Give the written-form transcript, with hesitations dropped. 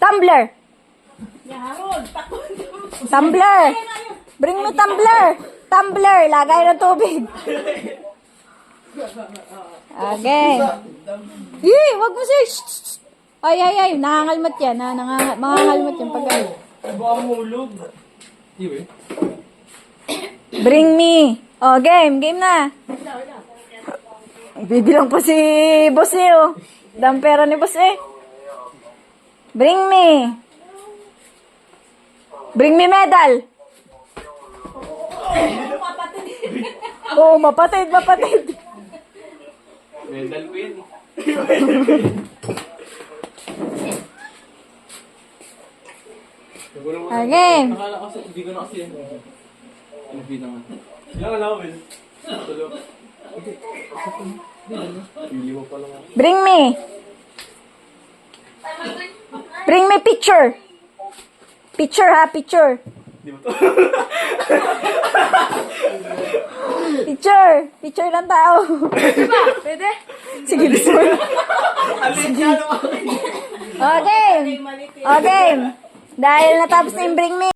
Tumbler. Tumbler. Bring me tumbler. Tumbler. Lagay ng tubig. Okay. Yee, wag mo siya. Ay. Nangangalmat yan. Mangangalmat yan pag ay. Baka mulog. Iwe. Bring me. Oh, game. Game na. Bibilang pa si boss eh, oh. Dam pera ni boss eh. Bring me. Bring me medal. Oh, mapatid. Medal win. Okay. Nakala kasi, hindi ko na kasi yan. Ano pinangan? Ilang alawin? Tulog. Pili mo pala nga. Bring me. Bring me picture. Picture ha, picture. Di ba to? Picture ng tao. Diba? Pwede? Sige, gusto mo. Okay. Okay. Dahil natapos na yung bring me.